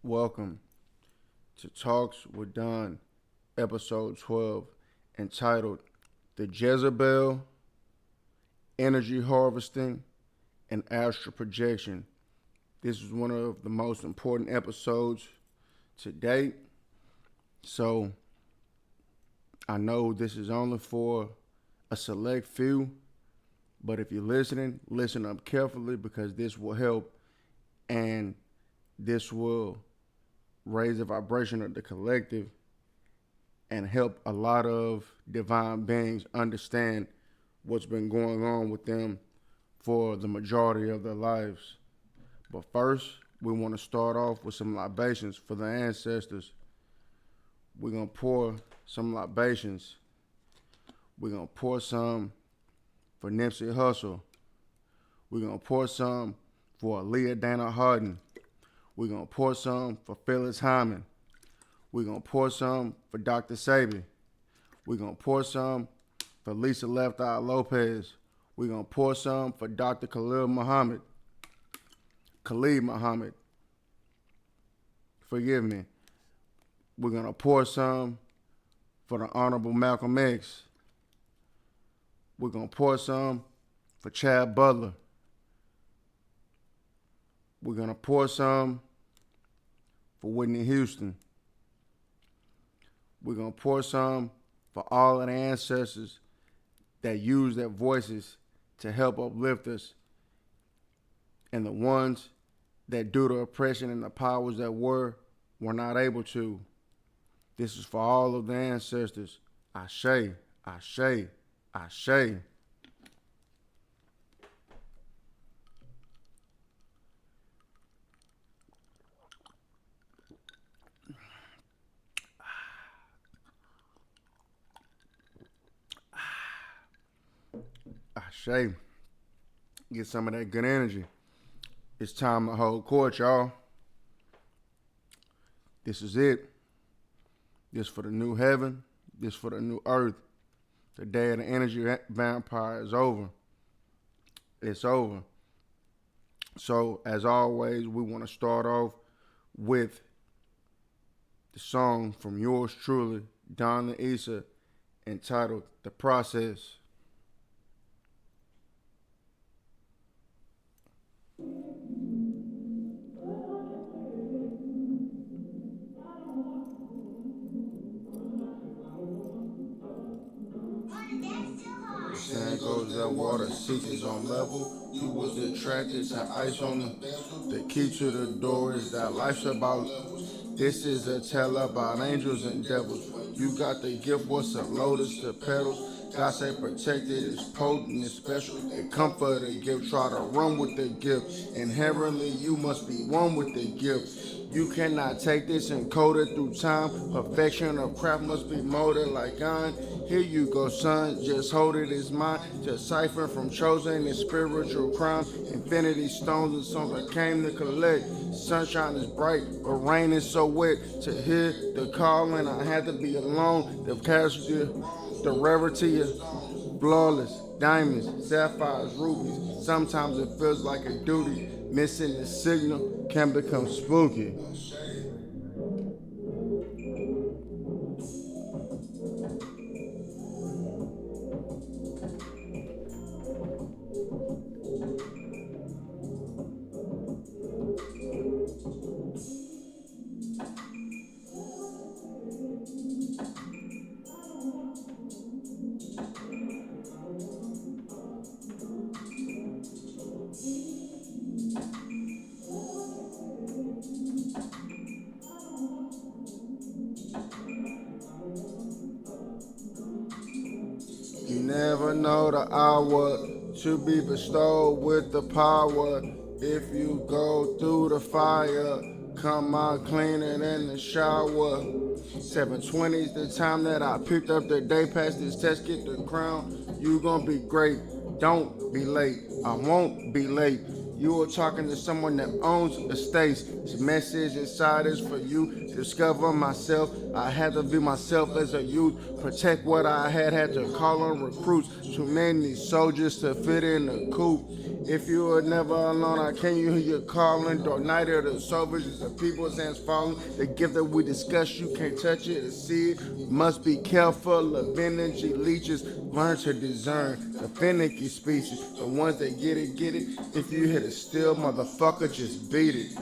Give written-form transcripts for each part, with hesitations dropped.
Welcome to Talks with Don, episode 12, entitled The Jezebel, Energy Harvesting, and Astral Projection. This is one of the most important episodes to date. So I know this is only for a select few, but if you're listening, listen up carefully because this will help and this will raise the vibration of the collective and help a lot of divine beings understand what's been going on with them for the majority of their lives. But first, we want to start off with some libations for the ancestors. We're going to pour some libations. We're going to pour some for Nipsey Hussle. We're going to pour some for Aaliyah Dana Hardin. We're going to pour some for Phyllis Hyman. We're going to pour some for Dr. Sabi. We're going to pour some for Lisa Left Eye Lopez. We're going to pour some for Dr. Khalid Muhammad. Forgive me. We're going to pour some for the Honorable Malcolm X. We're going to pour some for Chad Butler. We're going to pour some for Whitney Houston. We're going to pour some for all of the ancestors that use their voices to help uplift us, and the ones that, due to oppression and the powers that were not able to. This is for all of the ancestors. Ashe, Ashe, Ashe. Ashe. Get some of that good energy. It's time to hold court, y'all. This is it. This for the new heaven. This for the new earth. The day of the energy vampire is over. It's over. So, as always, we want to start off with the song from yours truly, Don and Issa, entitled The Process. Sand goes that water seeps on level. You was attracted to ice on the key to the door is that life's about. This is a tale about angels and devils. You got the gift, what's a lotus to petals? God say protected, it's potent, it's special. It come for the gift, try to run with the gift. Inherently, you must be one with the gift. You cannot take this and code it through time. Perfection of craft must be molded like iron. Here you go, son, just hold it as mine. To cipher from chosen and spiritual crime. Infinity stones and songs I came to collect. Sunshine is bright, but rain is so wet. To hear the calling, I had to be alone. The casualty, the rarity of flawless diamonds, sapphires, rubies. Sometimes it feels like a duty. Missing the signal can become spooky. You never know the hour to be bestowed with the power. If you go through the fire, come out cleaner than the shower. 7:20 is the time that I picked up the day. Past this test, get the crown. You gon' be great. Don't be late. I won't be late. You are talking to someone that owns estates. This message inside is for you. Discover myself. I had to be myself as a youth. Protect what I had to call on recruits. Too many soldiers to fit in the coop. If you were never alone, I can you hear you calling? Dark night of the soul visions of people's hands falling. The gift that we discuss, you can't touch it or see it. Must be careful of energy leeches. Learn to discern the finicky species. The ones that get it, get it. If you hit it still, motherfucker, just beat it.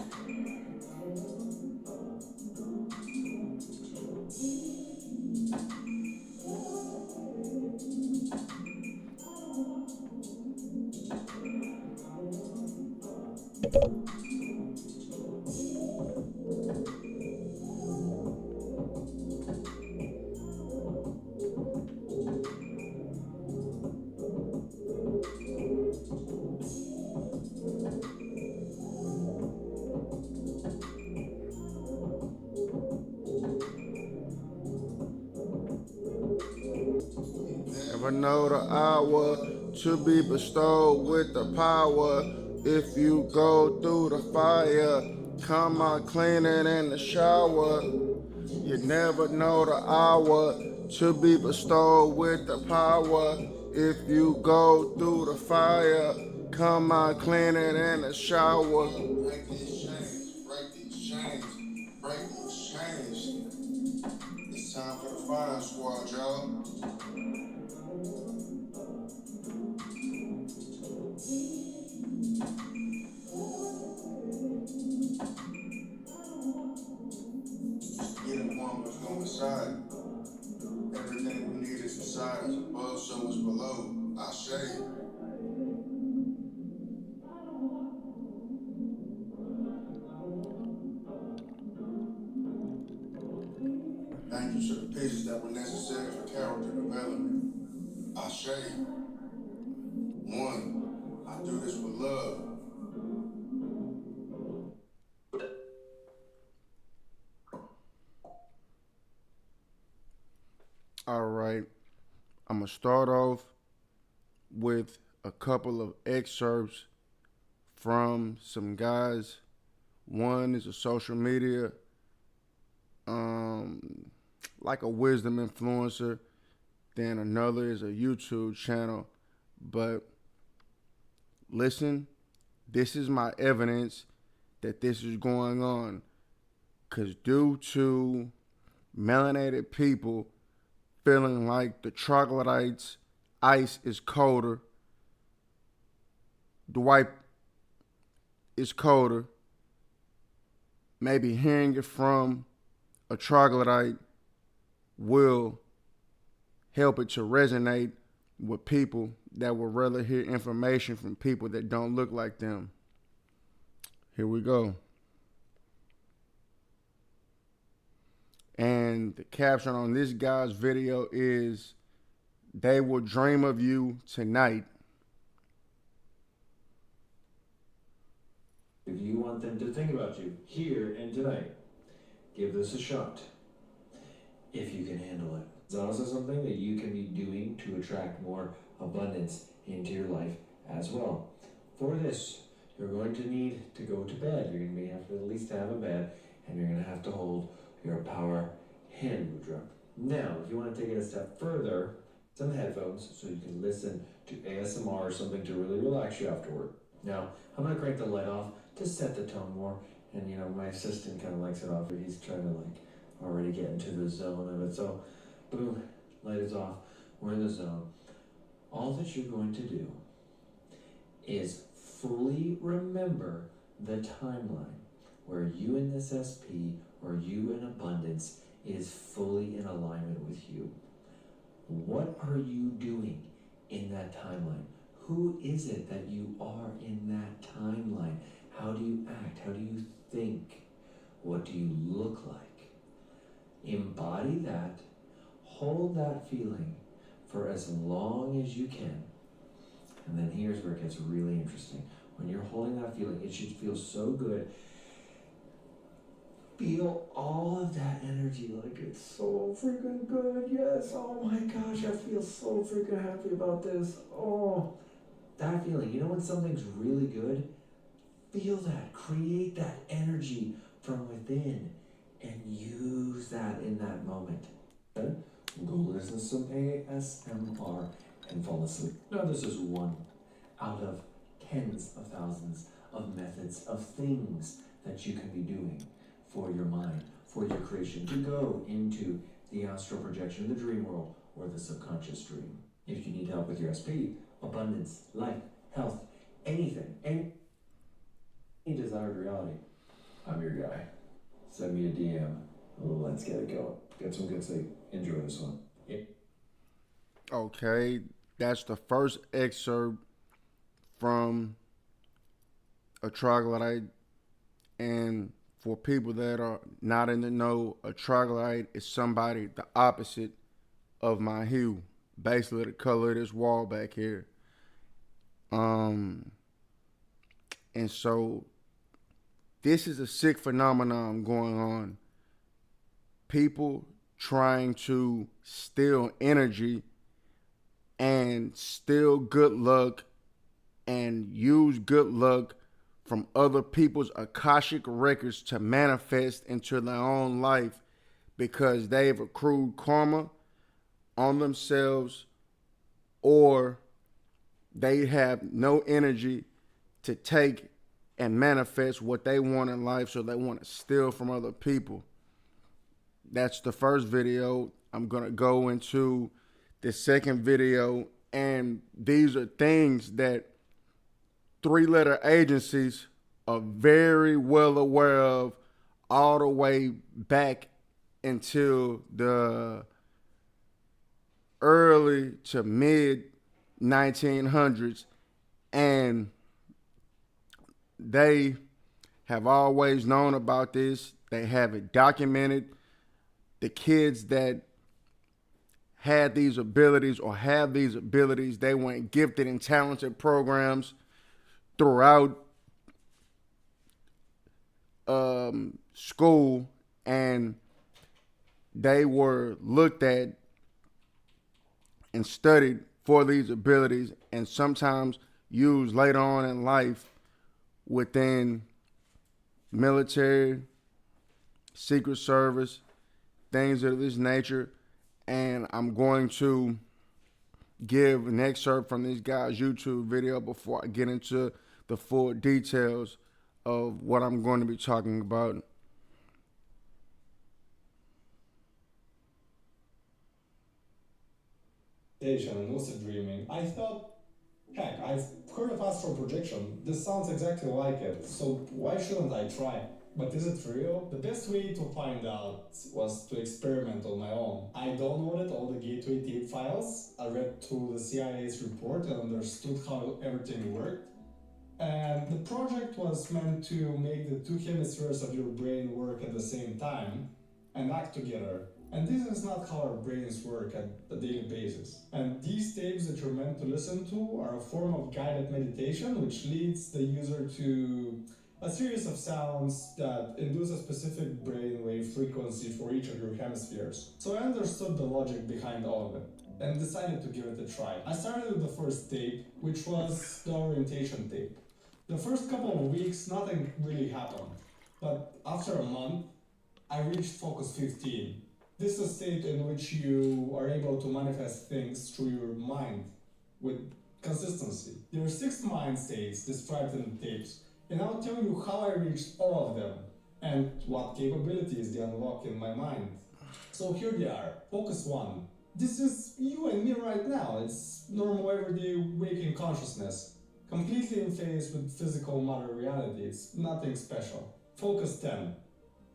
Never know the hour to be bestowed with the power. If you go through the fire, come out cleaner in the shower. You never know the hour to be bestowed with the power. If you go through the fire, come out cleaner in the shower. Break these chains, break these chains, break these chains. It's time for the fire squad, y'all. Getting one was going inside. Everything we need is inside us, above, so is below. I say. Thank you to the pieces that were necessary for character development. I say. One, I do this with love. All right, I'm gonna start off with a couple of excerpts from some guys. One is a social media, like a wisdom influencer. Then another is a YouTube channel. But listen, this is my evidence that this is going on. Because due to melanated people feeling like the troglodytes' ice is colder, Dwight is colder, maybe hearing it from a troglodyte will help it to resonate with people that would rather hear information from people that don't look like them. Here we go. And the caption on this guy's video is, "They will dream of you tonight." If you want them to think about you here and tonight, give this a shot. If you can handle it. It's also something that you can be doing to attract more abundance into your life as well. For this, you're going to need to go to bed. You're going to have to at least have a bed, and you're going to have to hold your power hand mudra. Now, if you want to take it a step further, some headphones so you can listen to ASMR or something to really relax you afterward. Now, I'm going to crank the light off to set the tone more, and my assistant kind of likes it off. He's trying to already get into the zone of it. So, boom, light is off. We're in the zone. All that you're going to do is fully remember the timeline where you in this SP or you in abundance is fully in alignment with you. What are you doing in that timeline? Who is it that you are in that timeline? How do you act? How do you think? What do you look like? Embody that. Hold that feeling for as long as you can. And then here's where it gets really interesting. When you're holding that feeling, it should feel so good. Feel all of that energy like it's so freaking good. Yes, oh my gosh, I feel so freaking happy about this. Oh, that feeling. When something's really good, feel that. Create that energy from within and use that in that moment. Then go listen to some ASMR and fall asleep. Now, this is 1 out of tens of thousands of methods of things that you can be doing for your mind, for your creation, to go into the astral projection, the dream world, or the subconscious dream. If you need help with your SP, abundance, life, health, anything, any desired reality, I'm your guy. Send me a DM. Let's get it going. Get some good sleep. Enjoy this one. Okay, that's the first excerpt from a troglodyte. And for people that are not in the know, a troglodyte is somebody the opposite of my hue. Basically, the color of this wall back here. Um, and so this is a sick phenomenon going on. People trying to steal energy and steal good luck and use good luck from other people's Akashic records to manifest into their own life because they've accrued karma on themselves, or they have no energy to take and manifest what they want in life, so they want to steal from other people. That's the first video. I'm going to go into the second video, and these are things that three-letter agencies are very well aware of all the way back until the early to mid 1900s, and they have always known about this. They have it documented. The kids that had these abilities or have these abilities, they went gifted and talented programs throughout school, and they were looked at and studied for these abilities, and sometimes used later on in life within military, secret service, things of this nature. And I'm going to give an excerpt from this guy's YouTube video before I get into the full details of what I'm going to be talking about. And lucid dreaming, I thought, heck, I've heard of astral projection. This sounds exactly like it, so why shouldn't I try? But is it real? The best way to find out was to experiment on my own. I downloaded all the gateway tape files, I read through the CIA's report and understood how everything worked. And the project was meant to make the two hemispheres of your brain work at the same time and act together. And this is not how our brains work at a daily basis. And these tapes that you're meant to listen to are a form of guided meditation which leads the user to a series of sounds that induce a specific brainwave frequency for each of your hemispheres. So I understood the logic behind all of it and decided to give it a try. I started with the first tape, which was the orientation tape. The first couple of weeks, nothing really happened. But after a month, I reached focus 15. This is a state in which you are able to manifest things through your mind with consistency. There are 6 mind states described in the tapes, and I'll tell you how I reached all of them and what capabilities they unlock in my mind. So here they are. Focus 1. This is you and me right now. It's normal everyday waking consciousness. Completely in phase with physical matter reality. It's nothing special. Focus 10.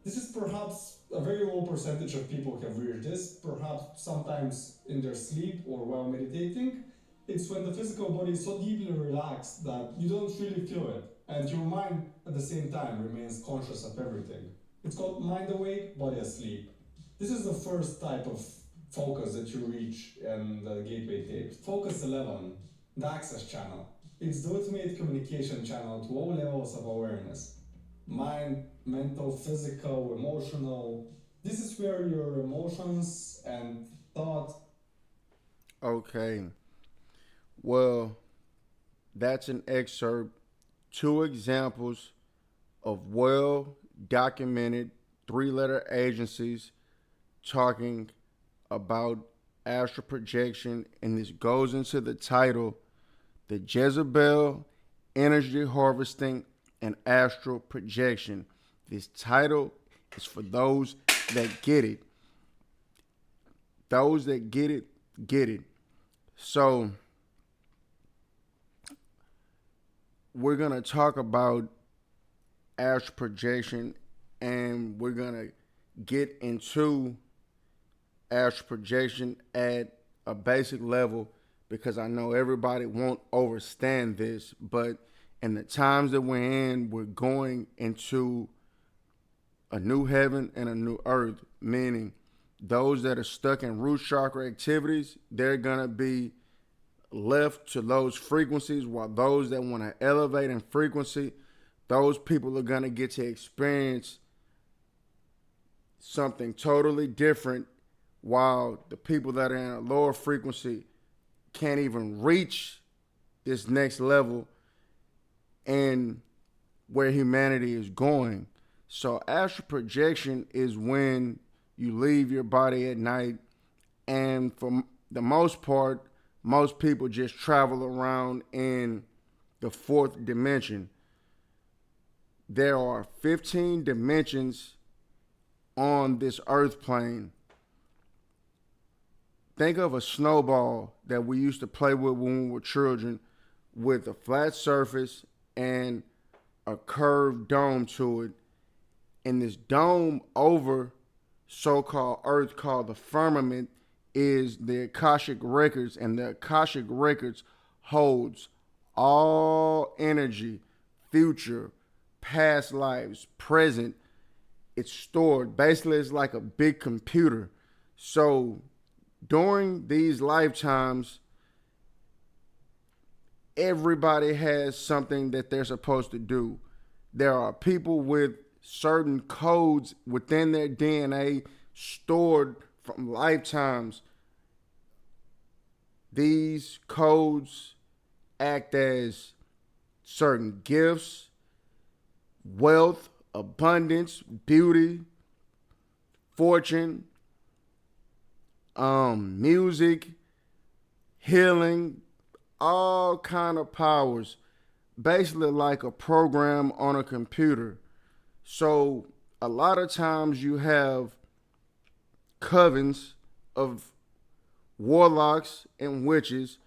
This is perhaps a very low percentage of people have reached this, perhaps sometimes in their sleep or while meditating. It's when the physical body is so deeply relaxed that you don't really feel it, and your mind at the same time remains conscious of everything. It's called mind awake, body asleep. This is the first type of focus that you reach in the gateway tape. Focus 11, the access channel. It's the ultimate communication channel to all levels of awareness. Mind, mental, physical, emotional. This is where your emotions and thoughts. Okay, well, that's an excerpt, two examples of well documented three-letter agencies talking about astral projection, and this goes into the title, the Jezebel energy harvesting, and astral projection. This title is for those that get it. Those that get it, get it. So, we're going to talk about astral projection, and we're going to get into astral projection at a basic level because I know everybody won't understand this, but in the times that we're in, we're going into a new heaven and a new earth, meaning those that are stuck in root chakra activities, they're going to be left to those frequencies, while those that want to elevate in frequency, those people are going to get to experience something totally different, while the people that are in a lower frequency can't even reach this next level and where humanity is going. So astral projection is when you leave your body at night, and for the most part, most people just travel around in the fourth dimension. There are 15 dimensions on this earth plane. Think of a snowball that we used to play with when we were children, with a flat surface and a curved dome to it. And this dome over so-called earth, called the firmament, is the Akashic records, and the Akashic records holds all energy, future, past lives, present. It's stored. Basically, it's like a big computer. So during these lifetimes, everybody has something that they're supposed to do. There are people with certain codes within their DNA stored from lifetimes. These codes act as certain gifts, wealth, abundance, beauty, fortune, music, healing, all kind of powers, basically like a program on a computer. So a lot of times you have covens of warlocks and witches,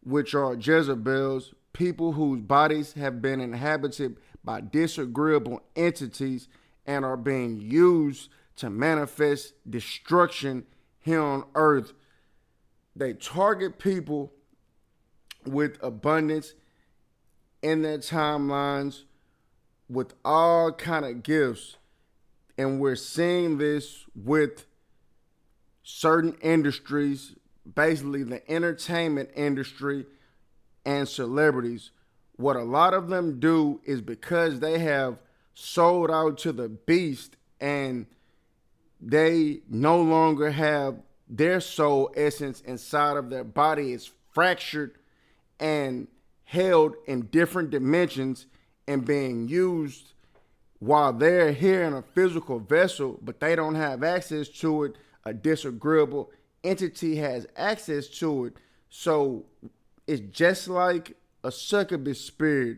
which are Jezebels, people whose bodies have been inhabited by disagreeable entities and are being used to manifest destruction here on earth. They target people with abundance in their timelines with all kind of gifts. And we're seeing this with certain industries, basically the entertainment industry and celebrities. What a lot of them do is, because they have sold out to the beast and they no longer have their soul essence inside of their body, is fractured and held in different dimensions and being used while they're here in a physical vessel, but they don't have access to it. A disagreeable entity has access to it. So it's just like a succubus spirit.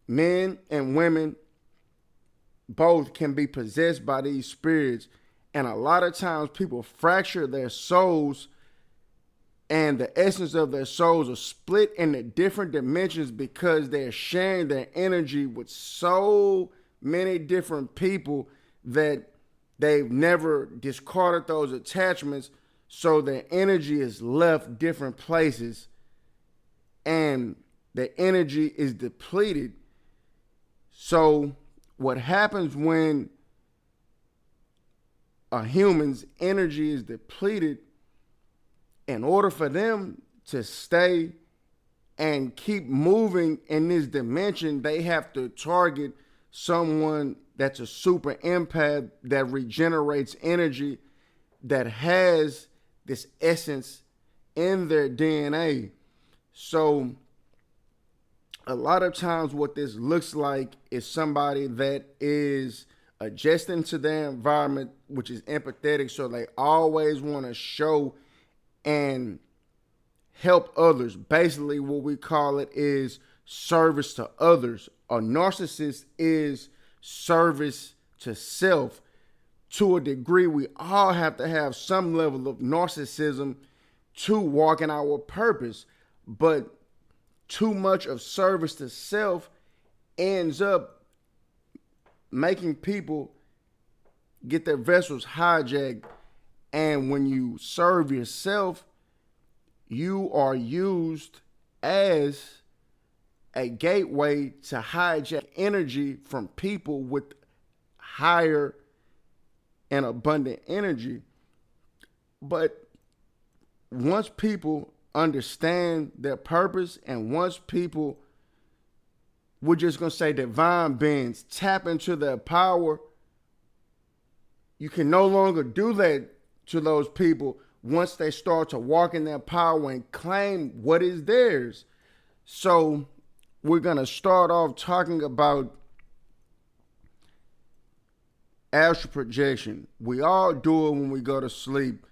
Men and women both can be possessed by these spirits. And a lot of times people fracture their souls, and the essence of their souls are split into different dimensions because they're sharing their energy with so many different people that they've never discarded those attachments. So their energy is left different places and the energy is depleted. So what happens when a human's energy is depleted, in order for them to stay and keep moving in this dimension, they have to target someone that's a super empath that regenerates energy, that has this essence in their DNA. So a lot of times what this looks like is somebody that is adjusting to their environment, which is empathetic. So they always want to show and help others. Basically, what we call it is service to others. A narcissist is service to self. To a degree, we all have to have some level of narcissism to walk in our purpose. But too much of service to self ends up making people get their vessels hijacked. And when you serve yourself, you are used as a gateway to hijack energy from people with higher and abundant energy. But once people understand their purpose, and once people, we're just going to say divine beings, tap into their power, you can no longer do that to those people once they start to walk in their power and claim what is theirs. So we're going to start off talking about astral projection. We all do it when we go to sleep,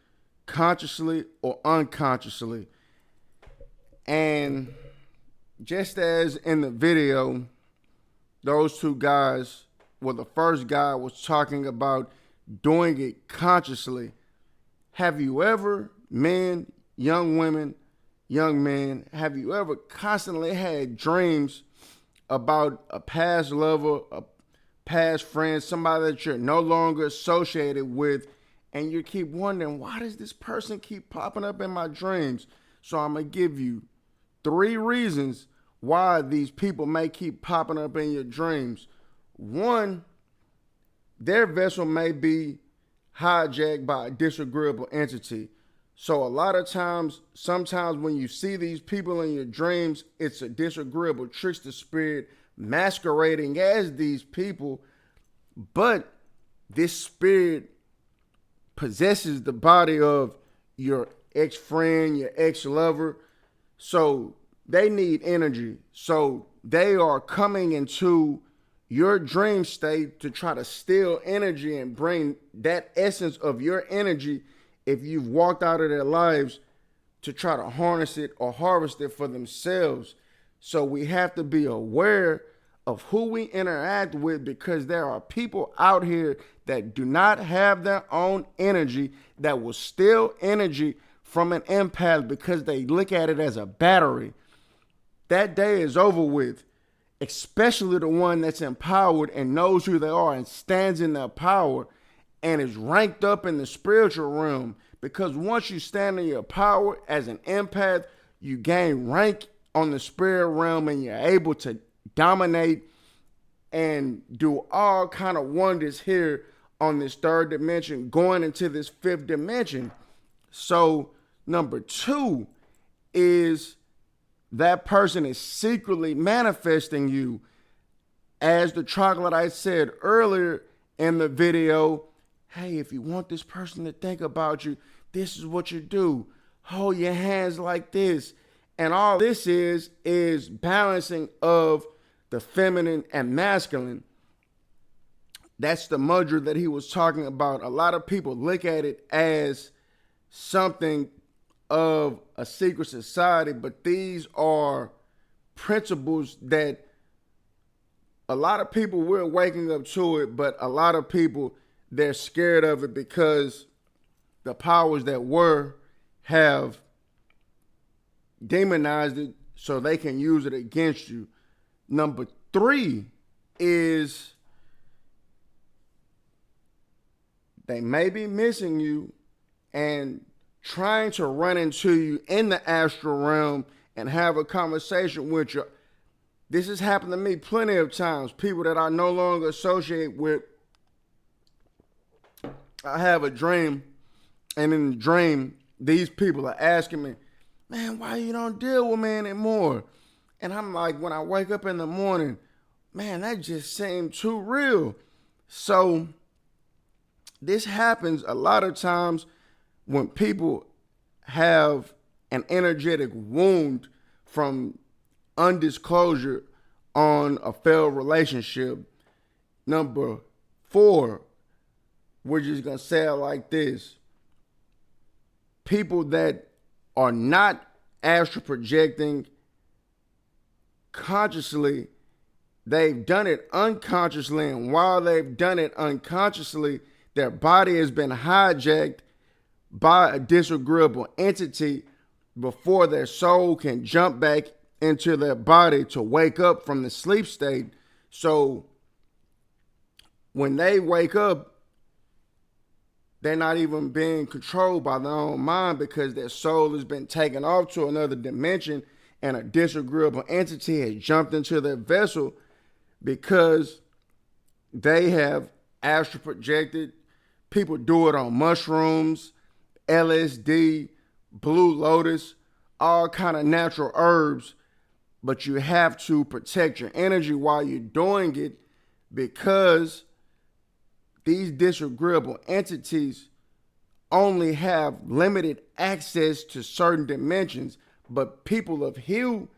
consciously or unconsciously. And just as in the video, those two guys, well, the first guy was talking about doing it consciously. Have you ever, men, young women, young men, have you ever constantly had dreams about a past lover, a past friend, somebody that you're no longer associated with, and you keep wondering, why does this person keep popping up in my dreams? So I'm going to give you 3 reasons why these people may keep popping up in your dreams. 1, their vessel may be hijacked by a disagreeable entity. So a lot of times, sometimes when you see these people in your dreams, it's a disagreeable trickster spirit masquerading as these people, but this spirit possesses the body of your ex-friend, your ex-lover. So they need energy. So they are coming into your dream state to try to steal energy and bring that essence of your energy, if you've walked out of their lives, to try to harness it or harvest it for themselves. So we have to be aware of who we interact with, because there are people out here that do not have their own energy, that will steal energy from an empath because they look at it as a battery. That day is over with, especially the one that's empowered and knows who they are and stands in their power and is ranked up in the spiritual realm. Because once you stand in your power as an empath, you gain rank on the spirit realm and you're able to dominate and do all kind of wonders here on this 3rd dimension, going into this 5th dimension. So number 2 is that person is secretly manifesting you. As the troglodyte said earlier in the video, hey, if you want this person to think about you, this is what you do. Hold your hands like this. And all this is balancing of the feminine and masculine. That's the mudra that he was talking about. A lot of people look at it as something of a secret society, but these are principles that a lot of people, we're waking up to it, but a lot of people, they're scared of it because the powers that were have demonized it so they can use it against you. Number 3 is they may be missing you and trying to run into you in the astral realm and have a conversation with you. This has happened to me plenty of times. People that I no longer associate with, I have a dream, and in the dream, these people are asking me, man, why you don't deal with me anymore? And I'm like, when I wake up in the morning, man, that just seemed too real. So this happens a lot of times when people have an energetic wound from undisclosure on a failed relationship. Number 4, we're just going to say it like this. People that are not astral projecting consciously, they've done it unconsciously. And while they've done it unconsciously, their body has been hijacked by a disagreeable entity before their soul can jump back into their body to wake up from the sleep state. So when they wake up, they're not even being controlled by their own mind because their soul has been taken off to another dimension and a disagreeable entity has jumped into their vessel because they have astral projected. People do it on mushrooms, LSD, blue lotus, all kind of natural herbs, but you have to protect your energy while you're doing it because these disagreeable entities only have limited access to certain dimensions. But people of hue,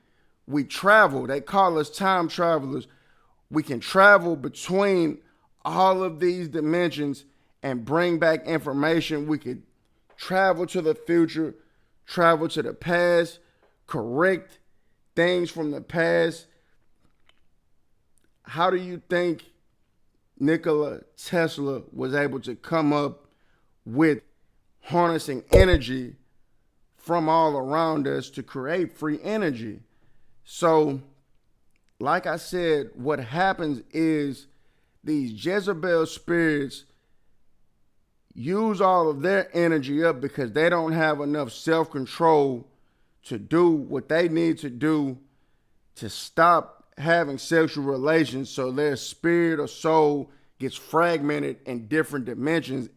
we travel. They call us time travelers. We can travel between all of these dimensions and bring back information. We could travel to the future, travel to the past, correct things from the past. How do you think Nikola Tesla was able to come up with harnessing energy from all around us to create free energy? So, like I said, what happens is these Jezebel spirits use all of their energy up because they don't have enough self-control to do what they need to do to stop having sexual relations, so their spirit or soul gets fragmented in different dimensions.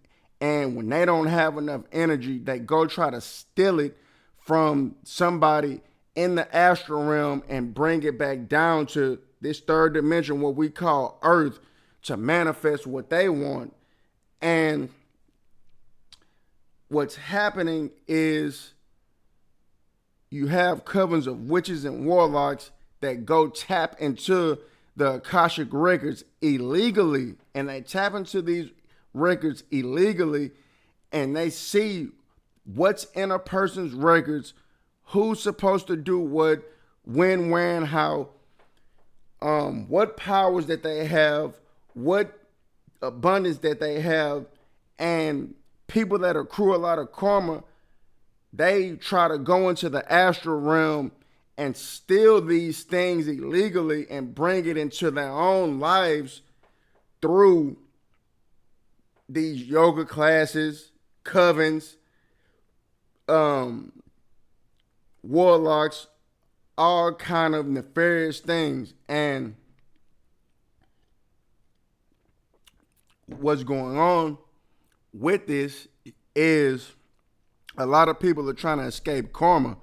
And when they don't have enough energy, they go try to steal it from somebody in the astral realm and bring it back down to this third dimension, what we call Earth, to manifest what they want. And what's happening is you have covens of witches and warlocks that go tap into the Akashic records illegally, and they tap into these records illegally, and they see what's in a person's records, who's supposed to do what, when, where, and how, what powers that they have, what abundance that they have. And people that accrue a lot of karma, they try to go into the astral realm and steal these things illegally and bring it into their own lives through these yoga classes, covens, warlocks, all kind of nefarious things. And what's going on with this is a lot of people are trying to escape karma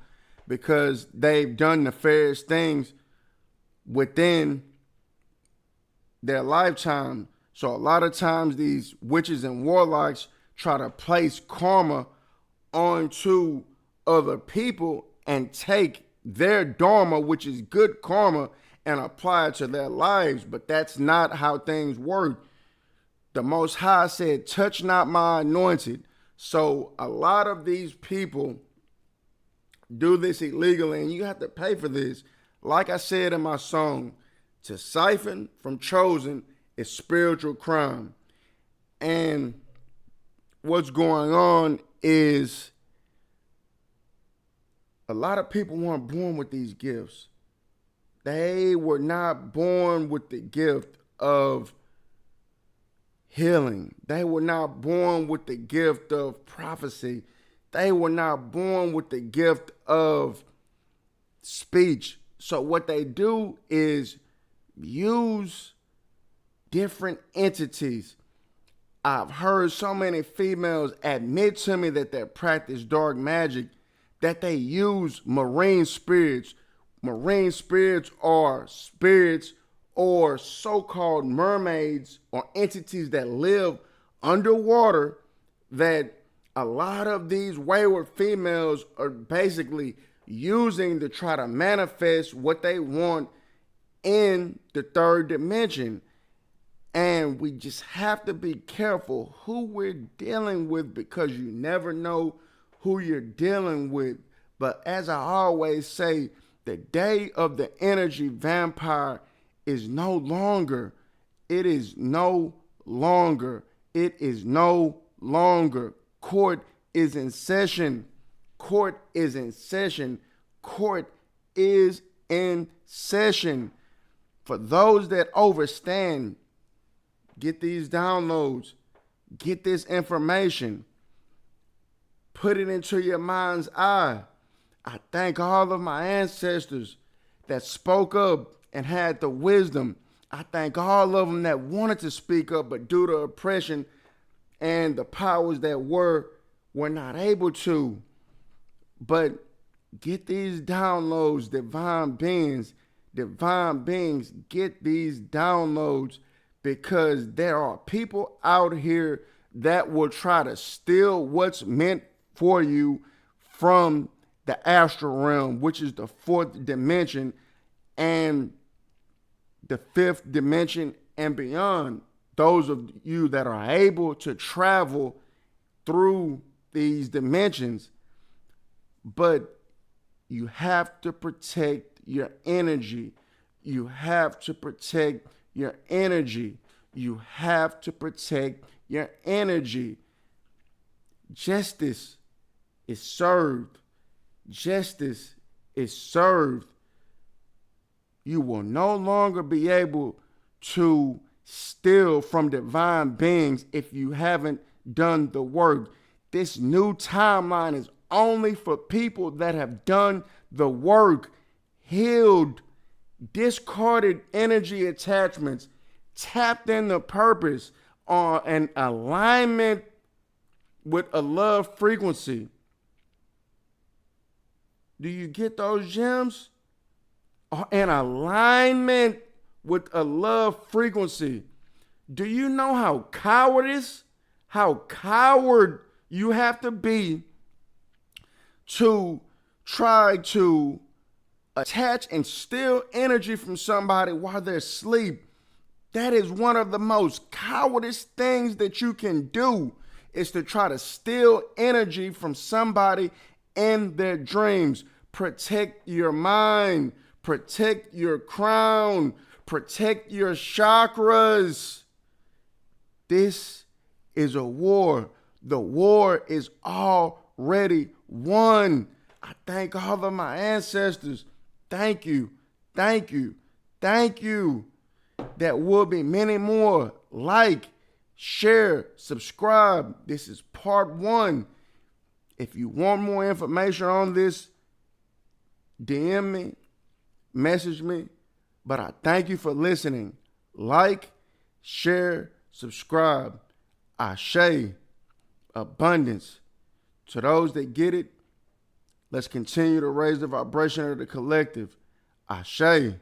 because they've done nefarious things within their lifetime. So a lot of times these witches and warlocks try to place karma onto other people and take their dharma, which is good karma, and apply it to their lives. But that's not how things work. The Most High said, touch not my anointed. So a lot of these people do this illegally, and you have to pay for this. Like I said in my song, to siphon from chosen is spiritual crime. And what's going on is a lot of people weren't born with these gifts. They were not born with the gift of healing. They were not born with the gift of prophecy. They were not born with the gift of speech. So what they do is use different entities. I've heard so many females admit to me that they practice dark magic, that they use marine spirits. Marine spirits are spirits or so-called mermaids or entities that live underwater that a lot of these wayward females are basically using to try to manifest what they want in the third dimension. And we just have to be careful who we're dealing with because you never know who you're dealing with. But as I always say, The day of the energy vampire is no longer. It is no longer. It is no longer. Court is in session. Court is in session. Court is in session. For those that overstand, get these downloads, get this information, put it into your mind's eye. I thank all of my ancestors that spoke up and had the wisdom. I thank all of them that wanted to speak up, but due to oppression and the powers that were not able to. But get these downloads, divine beings, get these downloads, because there are people out here that will try to steal what's meant for you from the astral realm, which is the fourth dimension and the fifth dimension and beyond. Those of you that are able to travel through these dimensions, but you have to protect your energy. You have to protect your energy. You have to protect your energy. Justice is served. Justice is served. You will no longer be able to steal from divine beings if you haven't done the work. This new timeline is only for people that have done the work, healed, discarded energy attachments, tapped into purpose on an alignment with a love frequency. Do you get those gems? An alignment with a love frequency. Do you know how coward you have to be to try to attach and steal energy from somebody while they're asleep? That is one of the most cowardice things that you can do, is to try to steal energy from somebody in their dreams. Protect your mind, protect your crown, protect your chakras. This is a war. The war is already won. I thank all of my ancestors. Thank you, thank you, thank you. There will be many more. Like, share, subscribe. This is part 1. If you want more information on this, DM me, message me. But I thank you for listening. Like, share, subscribe. Ashe, abundance. To those that get it, let's continue to raise the vibration of the collective. Ashe.